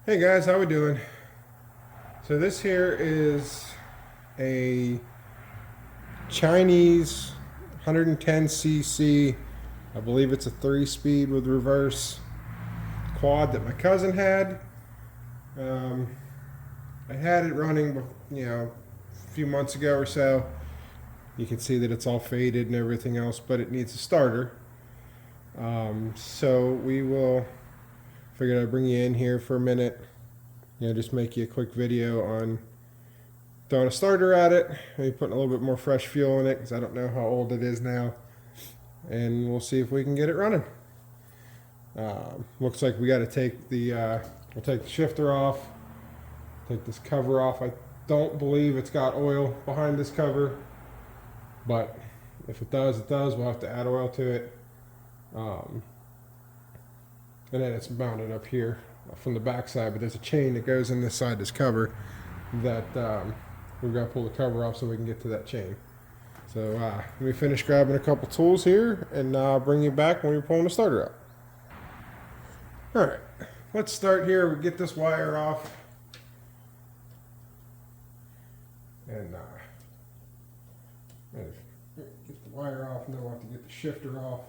Hey guys, how we doing? So this here is a Chinese 110cc, I believe it's a 3-speed with reverse quad that my cousin had. Um, I had it running, a few months ago or so. You can see that it's all faded and everything else, but it needs a starter. So we will figure I'd bring you in here for a minute. Just make you a quick video on throwing a starter at it, maybe putting a little bit more fresh fuel in it because I don't know how old it is now, and we'll see if we can get it running. Looks like we got to take we'll take the shifter off, take this cover off. I don't believe it's got oil behind this cover, but if it does, it does. We'll have to add oil to it. And then it's mounted up here from the back side, but there's a chain that goes in this side of this cover that we've got to pull the cover off so we can get to that chain. So let me finish grabbing a couple tools here and bring you back when we're pulling the starter out. All right, let's start here. We get this wire off and get the wire off, and then we'll have to get the shifter off.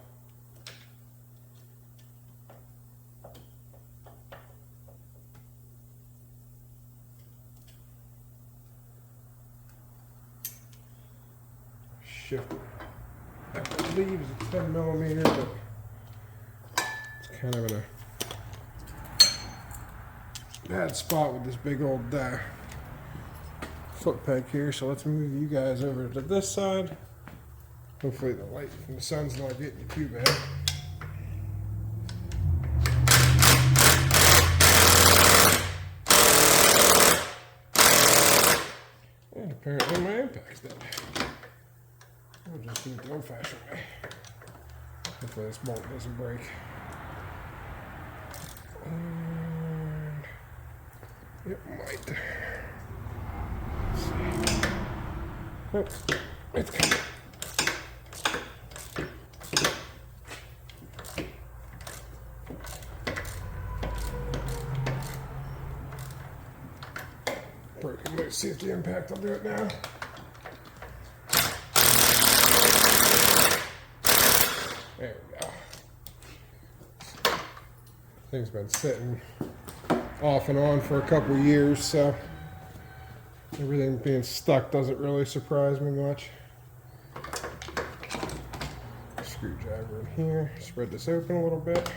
Shifter, I believe, is a 10 millimeter, but it's kind of in a bad spot with this big old foot peg here. So let's move you guys over to this side. Hopefully the light from the sun's not getting you too bad. And apparently my impact's dead. We'll just do it the old-fashioned way. Hopefully this bolt doesn't break. And it might. Let's see. Oh, it's coming. Broken loose. See if the impact will do it now. There we go. Thing's been sitting off and on for a couple years, so everything being stuck doesn't really surprise me much. Screwdriver in here. Spread this open a little bit.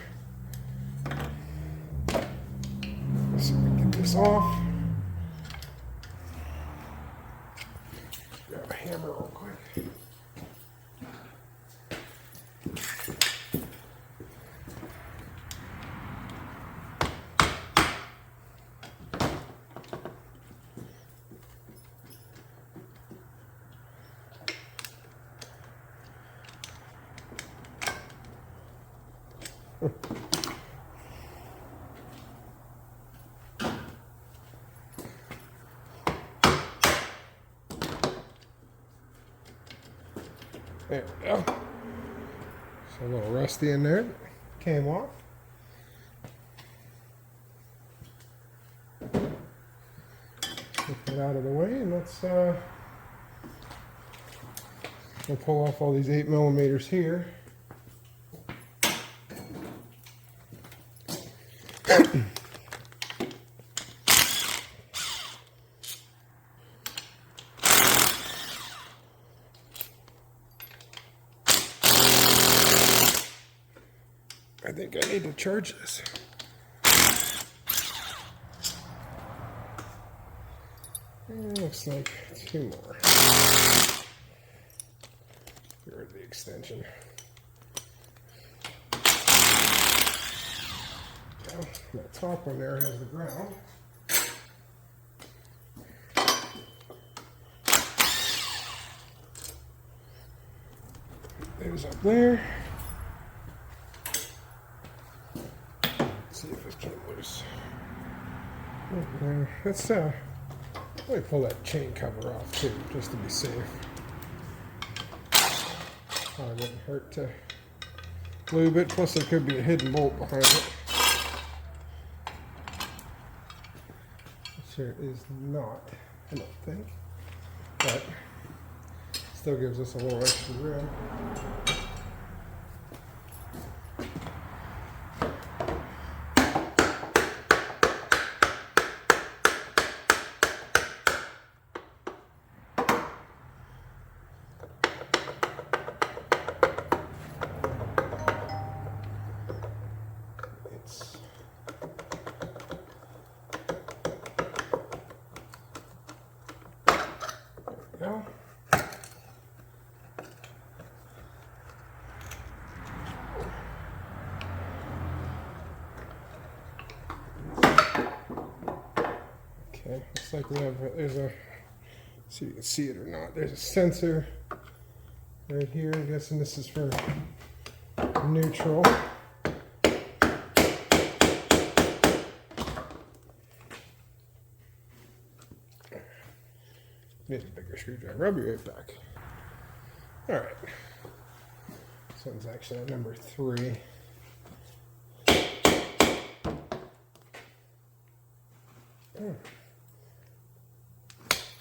Let's see if we can get this off. Grab a hammer real quick. There we go. So a little rusty in there. Came off. Get that out of the way, and let's we'll pull off all these 8 millimeters here. I think I need to charge this. Looks like 2 more. Get rid of the extension. Well, that top one there has the ground. There's up there. Let's see if this came loose. Let's let me pull that chain cover off too, just to be safe. Probably wouldn't hurt to lube it. Plus, there could be a hidden bolt behind it. Sure it is not, I don't think, but still gives us a little extra room. It's go. Okay, looks like we have there's a, see if you can see it or not. There's a sensor right here. I'm guessing this is for neutral. Need a bigger screwdriver. I'll be right back. All right. This one's actually at number 3.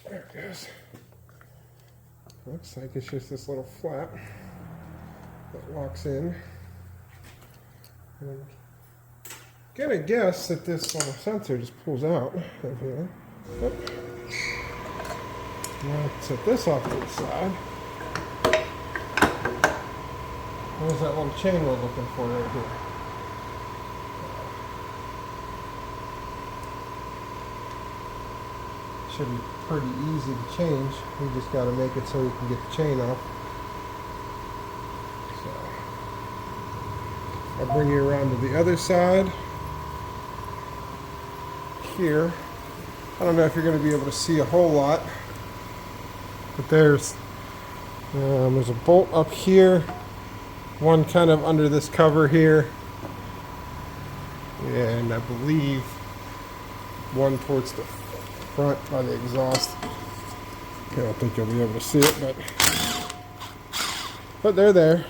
There it goes. Looks like it's just this little flap that locks in. And I'm gonna guess that this little sensor just pulls out of here. Yep. Now set this off to the side. There's that little chain we're looking for right here. Should be pretty easy to change. We just got to make it so we can get the chain off. So I'll bring you around to the other side. Here, I don't know if you're going to be able to see a whole lot. But there's a bolt up here, one kind of under this cover here, and I believe one towards the front by the exhaust. I don't think you'll be able to see it, but they're there.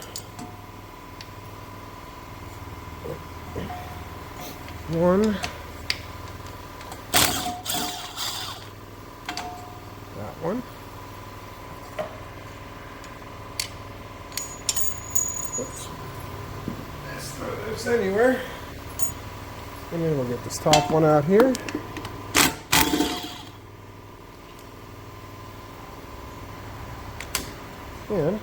One. That one. Oops. Let's throw this anywhere. And then we'll get this top one out here. And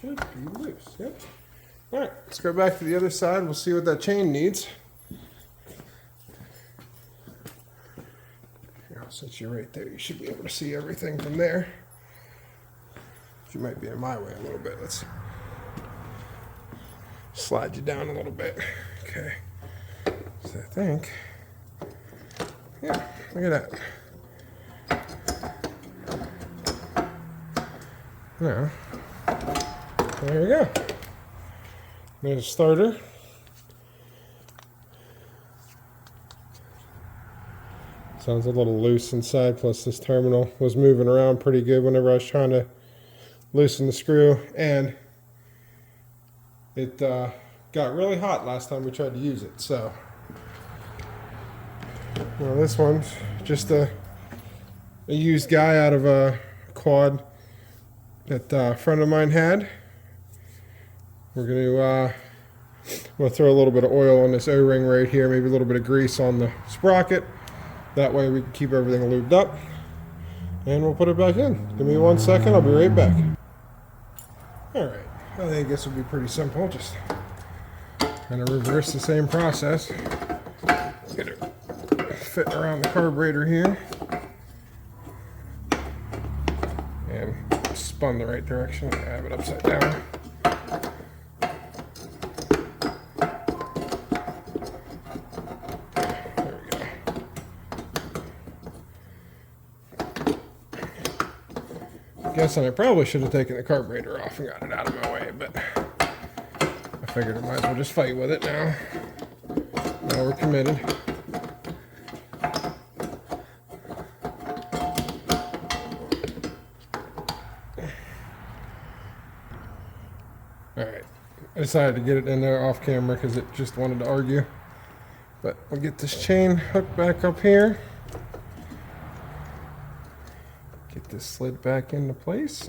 should be loose. Yep. All right, let's go back to the other side. We'll see what that chain needs. Here, since you're right there, you should be able to see everything from there. You might be in my way a little bit. Let's slide you down a little bit. Okay. So I think, yeah, look at that. Now, there we go. There's a starter. Sounds a little loose inside, plus this terminal was moving around pretty good whenever I was trying to loosen the screw, and it got really hot last time we tried to use it. So, well, this one's just a used guy out of a quad that a friend of mine had. We're going to throw a little bit of oil on this O-ring right here, maybe a little bit of grease on the sprocket. That way we can keep everything lubed up. And we'll put it back in. Give me 1 second, I'll be right back. Alright, I think this will be pretty simple. Just kind of reverse the same process. Get it fit around the carburetor here. And spun the right direction. I have it upside down. Guessing I probably should have taken the carburetor off and got it out of my way, but I figured I might as well just fight with it now. Now we're committed. Alright, I decided to get it in there off camera because it just wanted to argue. But we'll get this chain hooked back up here. Get this slid back into place.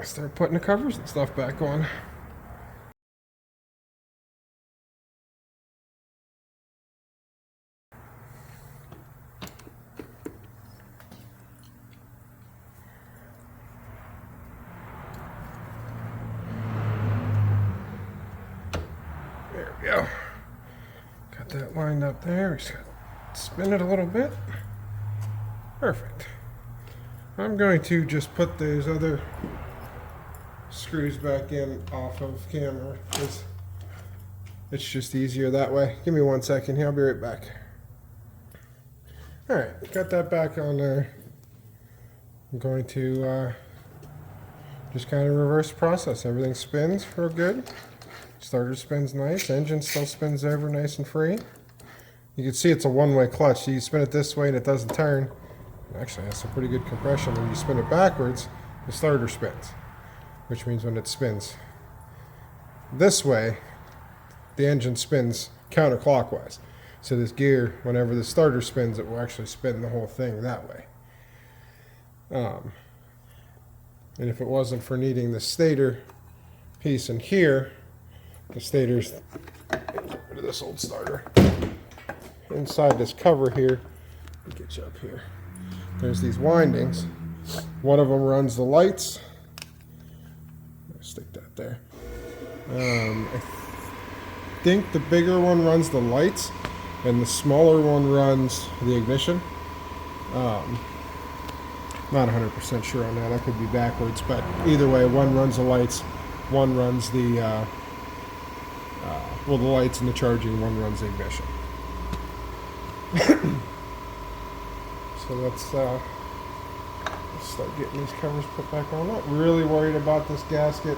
Start putting the covers and stuff back on. There we go. Got that lined up there. Just gotta spin it a little bit. Perfect. I'm going to just put those other screws back in off of camera because it's just easier that way. Give me 1 second here. I'll be right back. All right, got that back on there. I'm going to just kind of reverse process. Everything spins real good. Starter spins nice. Engine still spins over nice and free. You can see it's a one-way clutch. So you spin it this way and it doesn't turn. Actually, that's a pretty good compression. When you spin it backwards, the starter spins, which means when it spins this way, the engine spins counterclockwise. So this gear, whenever the starter spins, it will actually spin the whole thing that way. And if it wasn't for needing the stator piece in here, the stator's, get rid of this old starter. Inside this cover here, let me get you up here. There's these windings. One of them runs the lights. Stick that there. I think the bigger one runs the lights, and the smaller one runs the ignition. Not 100% sure on that. I could be backwards, but either way, one runs the lights, one runs the the lights and the charging, one runs the ignition. So let's start getting these covers put back on. I'm not really worried about this gasket.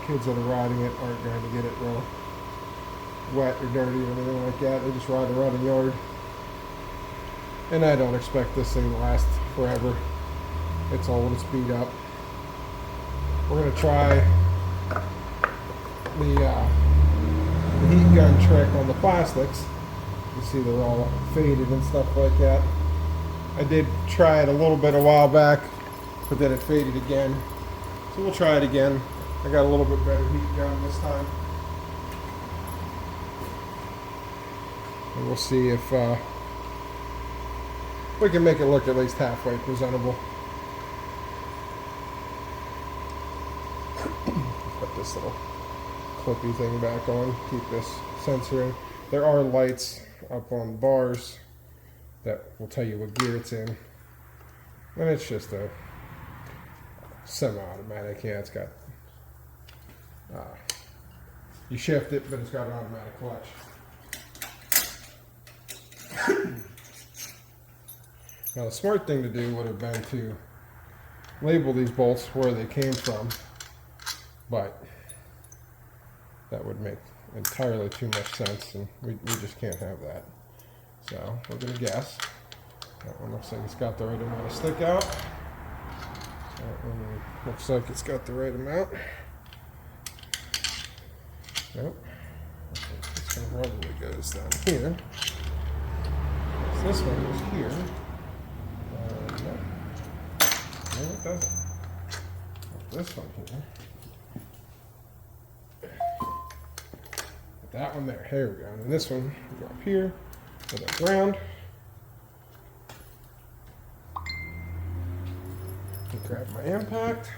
Kids that are riding it aren't going to get it real wet or dirty or anything like that. They just ride around the yard. And I don't expect this thing to last forever. It's old, it's beat up. We're going to try the heat gun trick on the plastics. You see they're all faded and stuff like that. I did try it a little bit a while back, but then it faded again. So we'll try it again. I got a little bit better heat gun this time. And we'll see if we can make it look at least halfway presentable. Put this little clippy thing back on, keep this sensor in. There are lights up on the bars that will tell you what gear it's in. And it's just a semi-automatic. Yeah, it's got, you shift it, but it's got an automatic clutch. Now the smart thing to do would have been to label these bolts where they came from, but that would make entirely too much sense, and we just can't have that. So we're going to guess. That one looks like it's got the right amount of stick out. That one looks like it's got the right amount. Nope. This one probably goes down here. So this one goes here. No, it doesn't. This one here. Put that one there. Here we go. And this one, go up here with our ground. And grab my impact.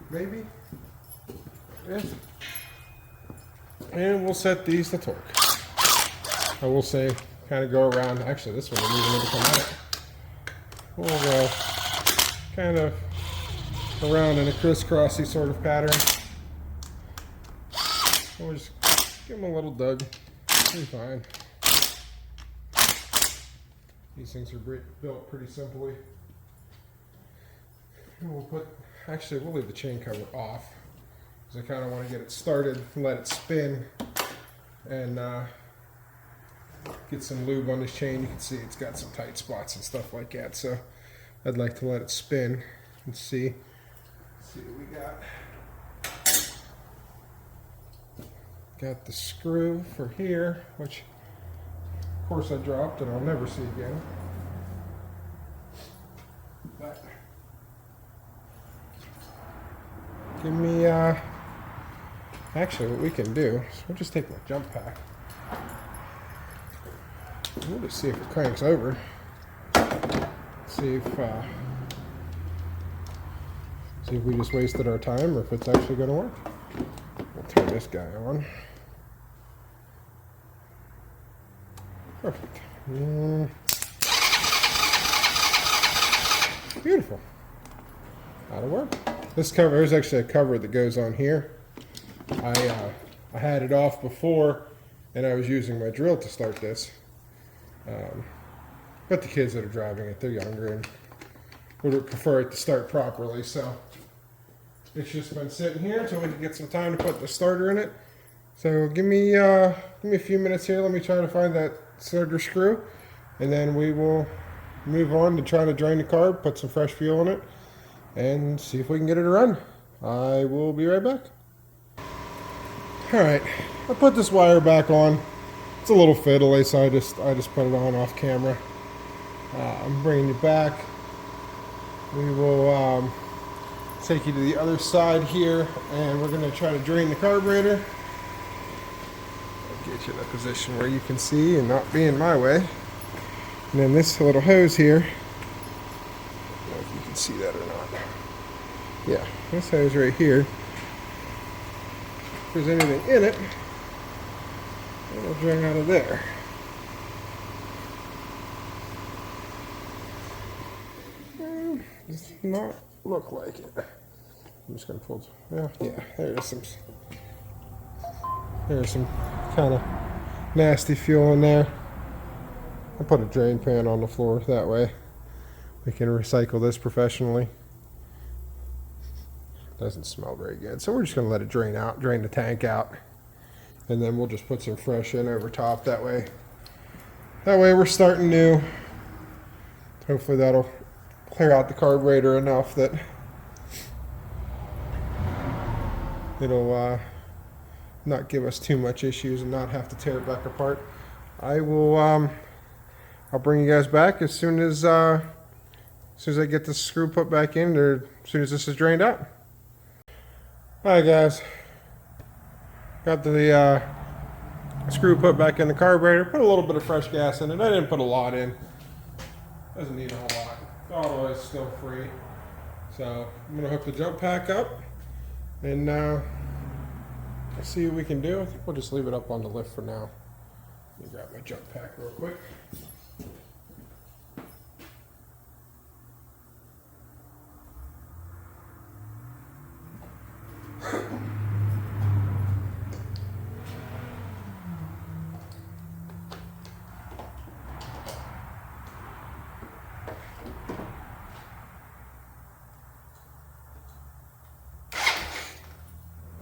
Maybe. There it is. And we'll set these to torque. I will say, kind of go around. Actually, this one doesn't even need to come out. We'll go kind of around in a crisscrossy sort of pattern. We'll just give them a little dug. It'll be fine. These things are built pretty simply. And we'll put, actually, we'll leave the chain cover off because I kind of want to get it started and let it spin and get some lube on this chain. You can see it's got some tight spots and stuff like that, so I'd like to let it spin can see. Let's see what we got. Got the screw for here, which of course I dropped and I'll never see again. But give me, actually what we can do is we'll just take my jump pack. We'll just see if it cranks over. See if we just wasted our time or if it's actually going to work. We'll turn this guy on. Perfect. Beautiful. That'll work. This cover, there's actually a cover that goes on here. I had it off before and I was using my drill to start this. But the kids that are driving it, they're younger and would prefer it to start properly. So it's just been sitting here until we can get some time to put the starter in it. So give me a few minutes here. Let me try to find that starter screw, and then we will move on to try to drain the carb, put some fresh fuel in it, and see if we can get it to run. I will be right back. All right, I put this wire back on. It's a little fiddly, so I just put it on off camera. I'm bringing you back. We will take you to the other side here, and we're going to try to drain the carburetor. Get you in a position where you can see and not be in my way. And then this little hose here, I don't know if you can see that or not. Yeah, this hose right here, if there's anything in it, it'll drain out of there. Does not look like it. I'm just gonna pull. Yeah, there's some kind of nasty fuel in there. I put a drain pan on the floor, that way we can recycle this professionally. Doesn't smell very good, so we're just gonna let it drain out, drain the tank out, and then we'll just put some fresh in over top. That way we're starting new. Hopefully that'll clear out the carburetor enough that it'll not give us too much issues and not have to tear it back apart. I'll bring you guys back as soon as I get the screw put back in, or as soon as this is drained out. Alright guys, got the screw put back in the carburetor, put a little bit of fresh gas in it. I didn't put a lot in, doesn't need a whole lot. The auto is still free. So I'm going to hook the jump pack up and let's see what we can do. I think we'll just leave it up on the lift for now. Let me grab my jump pack real quick.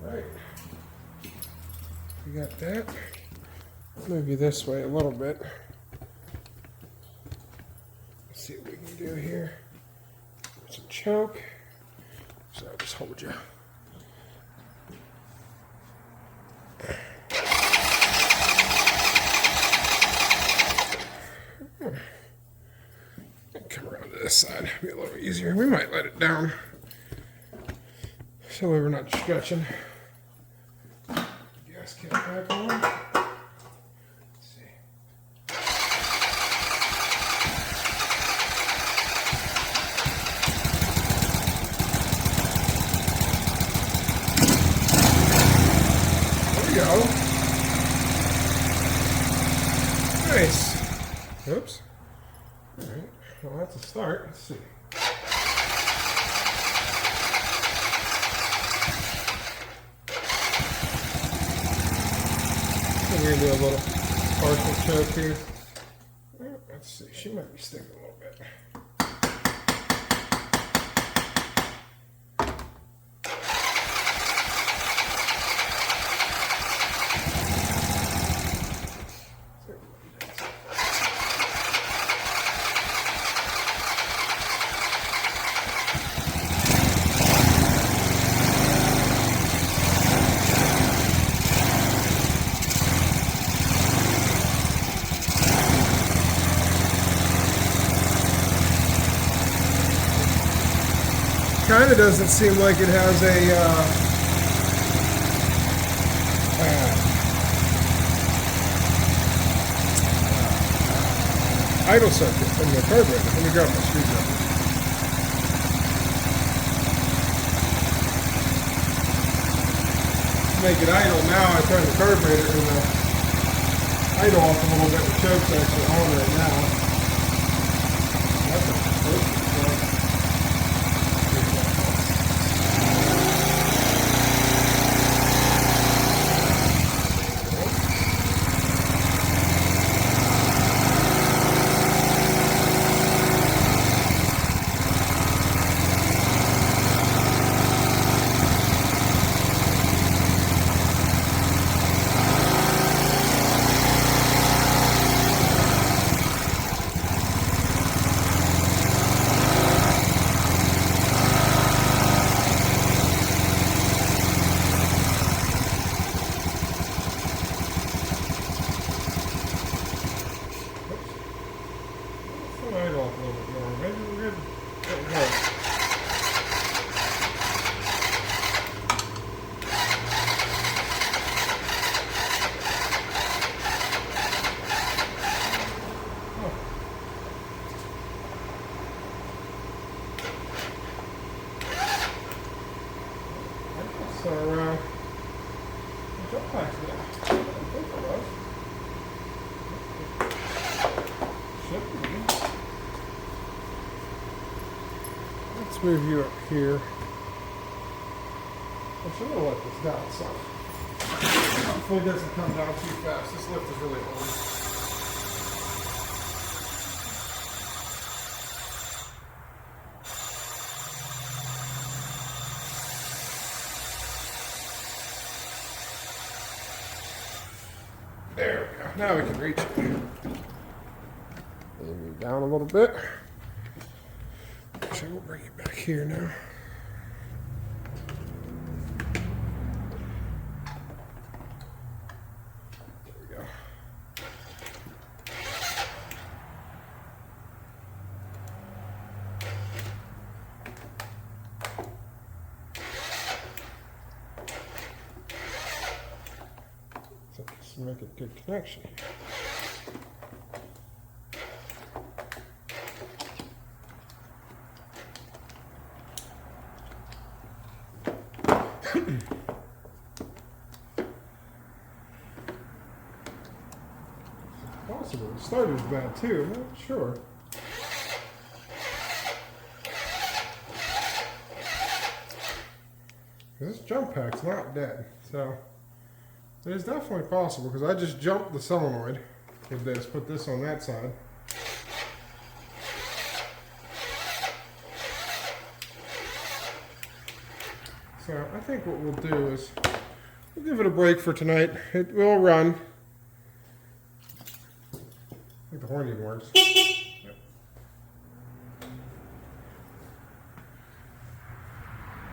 Alright, we got that. Move you this way a little bit. Let's see what we can do here. Some choke. So I'll just hold you. Come around to this side, be a little easier. We might let it down so we're not stretching. Gas cap back on. Let's see. There we go. Nice. Oops. All right. Well, that's a start. Let's see. We're going to do a little partial choke here. Let's see, she might be sticking a little bit. kind of doesn't seem like it has a idle circuit in the carburetor. Let me grab my screwdriver. To make it idle now, I turn the carburetor and the idle off a little bit. The choke's actually on right now. That's a idle off a little bit more. Maybe we're good. There we go. So, jump packs there. I think it was. Should be. Let's move you up here. I should have let this down some. Hopefully it doesn't come down too fast. This lift is really old. There we go. Now we can reach it. Maybe down a little bit. So we'll bring it back here now. There we go. So let's make a good connection. Possible. The starter's bad too. I'm not sure. This jump pack's not dead, so it is definitely possible because I just jumped the solenoid with this, put this on that side. So I think what we'll do is we'll give it a break for tonight. It will run. I think the horn even works. Yep.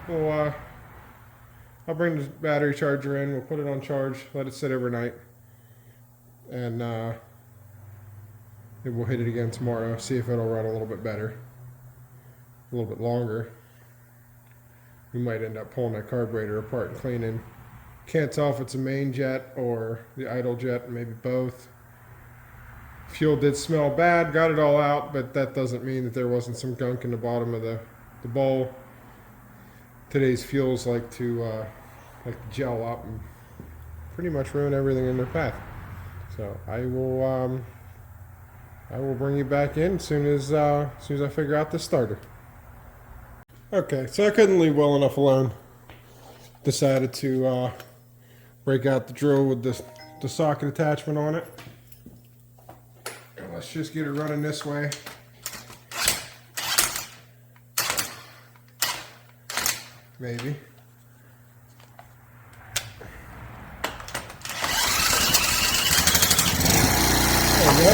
Well, I'll bring the battery charger in. We'll put it on charge, let it sit overnight, and maybe we'll hit it again tomorrow. See if it'll run a little bit better, a little bit longer. We might end up pulling that carburetor apart and cleaning. Can't tell if it's a main jet or the idle jet, maybe both. Fuel did smell bad, got it all out, but that doesn't mean that there wasn't some gunk in the bottom of the bowl. Today's fuels like to gel up and pretty much ruin everything in their path. So I will bring you back in as soon as I figure out this starter. Okay, so I couldn't leave well enough alone. Decided to break out the drill with the socket attachment on it. And let's just get it running this way. Maybe. There we go.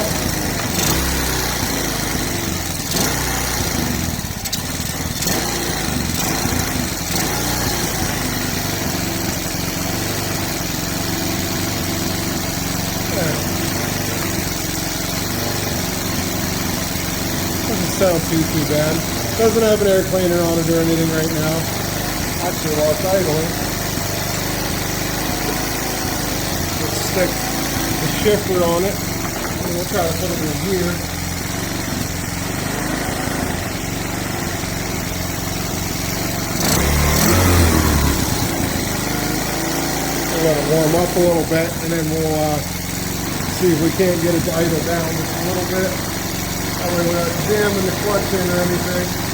Doesn't sound too bad. Doesn't have an air cleaner on it or anything right now. Actually, while it's idling, let's stick the shifter on it, and we'll try to put it in gear. We'll let it warm up a little bit, and then we'll see if we can't get it to idle down just a little bit. That way we're not jamming the clutch in or anything.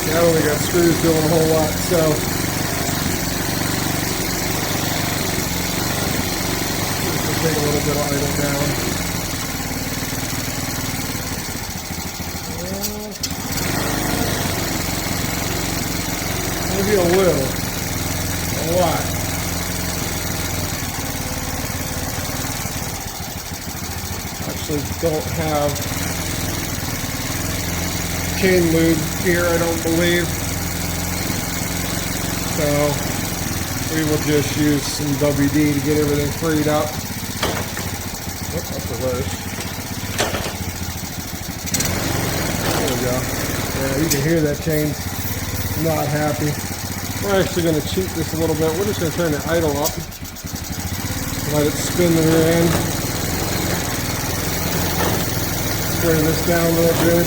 I only got screws doing a whole lot, so this will take a little bit of idle down. Maybe a little, a lot. Actually, don't have chain lube here, I don't believe. So we will just use some WD to get everything freed up. Oops, that's reversed. There we go. Yeah, you can hear that chain's not happy. We're actually going to cheat this a little bit. We're just going to turn the idle up. Let it spin the rear end. Turn this down real good.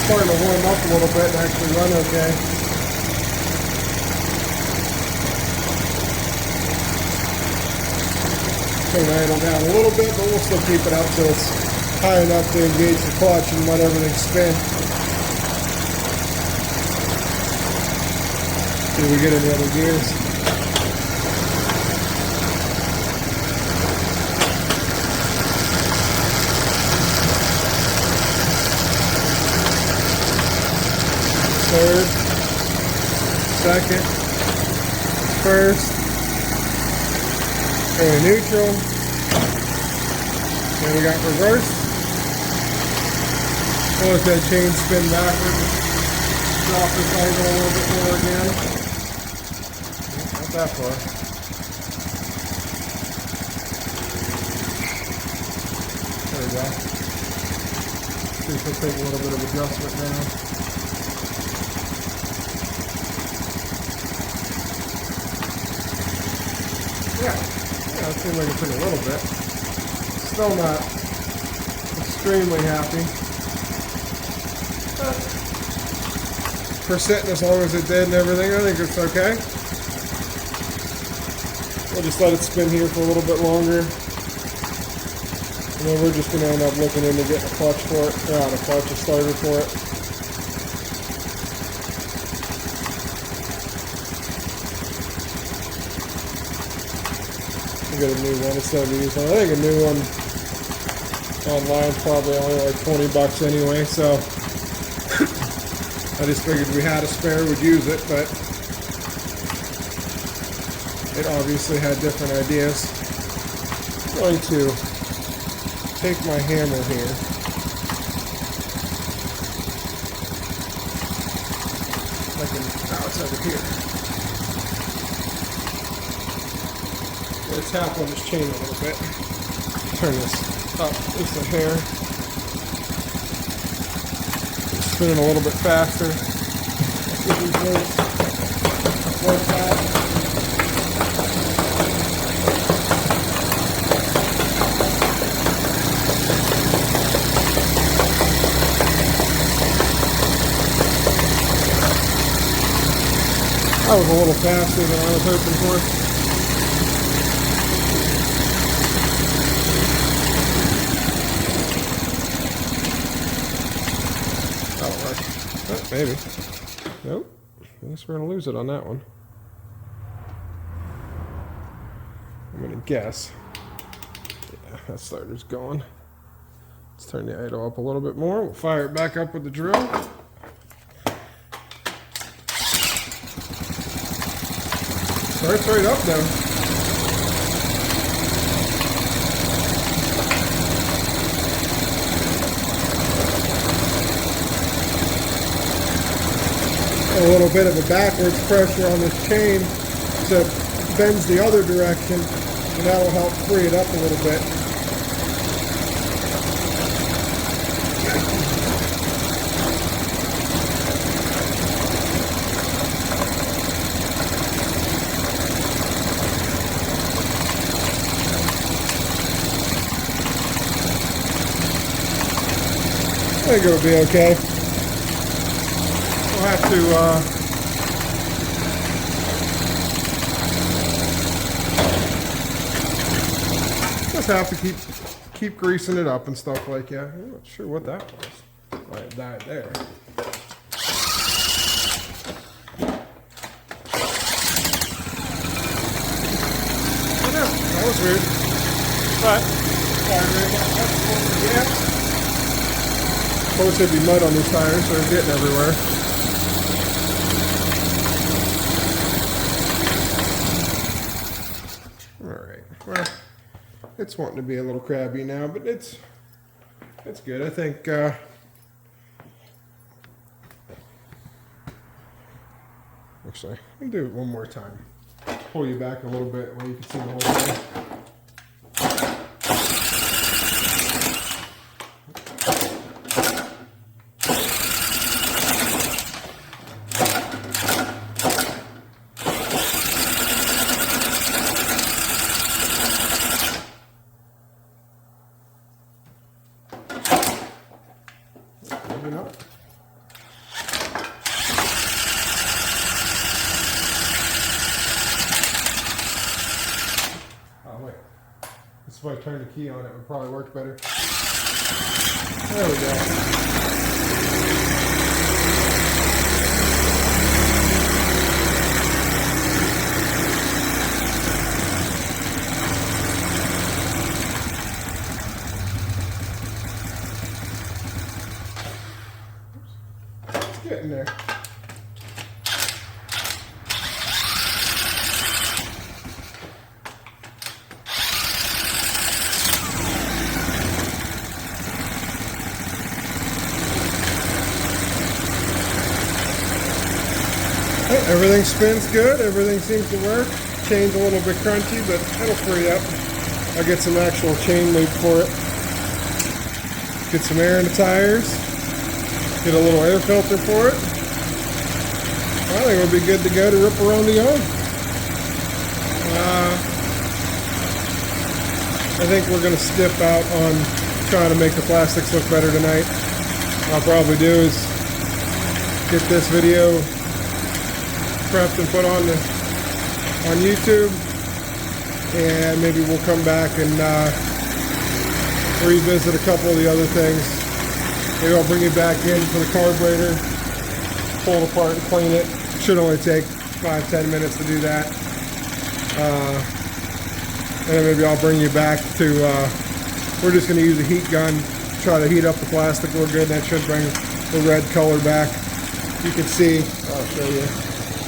Starting to warm up a little bit and actually run okay. Turn the idle down a little bit, but we'll still keep it up so it's high enough to engage the clutch and let everything spin. See if we get any other gears. Third, second, first, and neutral, and we got reverse. We'll let that chain spin backwards, drop this idle a little bit more again. Not that far. There we go. See if it'll take a little bit of adjustment now. Yeah, it seems like it took a little bit. Still not extremely happy. But for sitting as long as it did and everything, I think it's okay. We'll just let it spin here for a little bit longer. And then we're just going to end up looking into getting a clutch for it. A starter for it. Get a new one instead of using. I think a new one online is probably only like 20 bucks anyway, so I just figured we had a spare, we'd use it, but it obviously had different ideas. I'm going to take my hammer here. It's over here. Tap on this chain a little bit. Turn this up just a hair. Spinning a little bit faster. See if these work fast. That was a little faster than I was hoping for. That'll work. Oh, maybe. Nope. I guess we're going to lose it on that one. I'm going to guess. Yeah, that starter's gone. Let's turn the idle up a little bit more. We'll fire it back up with the drill. Starts right up though. A little bit of a backwards pressure on this chain so it bends the other direction, and that'll help free it up a little bit. I think it'll be okay. We'll have to just have to keep greasing it up and stuff like that. I'm not sure what that was. Why it died there. I know, that was weird. But yeah. Of course, there'd be mud on these tires, so they're getting everywhere. Alright, well, it's wanting to be a little crabby now, but it's good. I think, actually, I'll do it one more time. Pull you back a little bit where you can see the whole thing. Maybe not. Oh wait. This is if I turn the key on, it would probably work better. There we go. Getting there. Everything spins good. Everything seems to work. Chain's a little bit crunchy, but it'll free up. I'll get some actual chain loop for it. Get some air in the tires. Get a little air filter for it. I think it'll be good to go to rip around the yard. I think we're going to skip out on trying to make the plastics look better tonight. What I'll probably do is get this video prepped and put on YouTube, and maybe we'll come back and revisit a couple of the other things. Maybe I'll bring it back in for the carburetor, pull it apart and clean it. Should only take 5-10 minutes to do that. And then maybe I'll bring you back to, we're just going to use a heat gun, try to heat up the plastic real good. That should bring the red color back. You can see, I'll show you.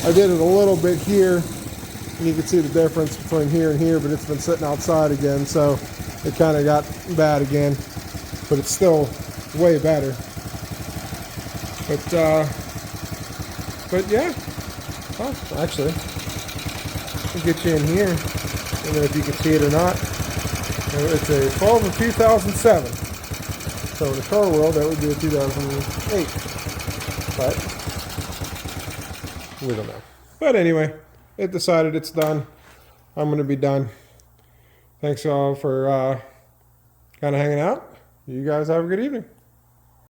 I did it a little bit here, and you can see the difference between here and here, but it's been sitting outside again, so it kind of got bad again. But it's still way better. But yeah. Oh, actually, I'll get you in here. I don't know if you can see it or not. It's a 12 of 2007. So in the car world, that would be a 2008. But we don't know. But anyway, it decided it's done. I'm going to be done. Thanks all for kind of hanging out. You guys have a good evening.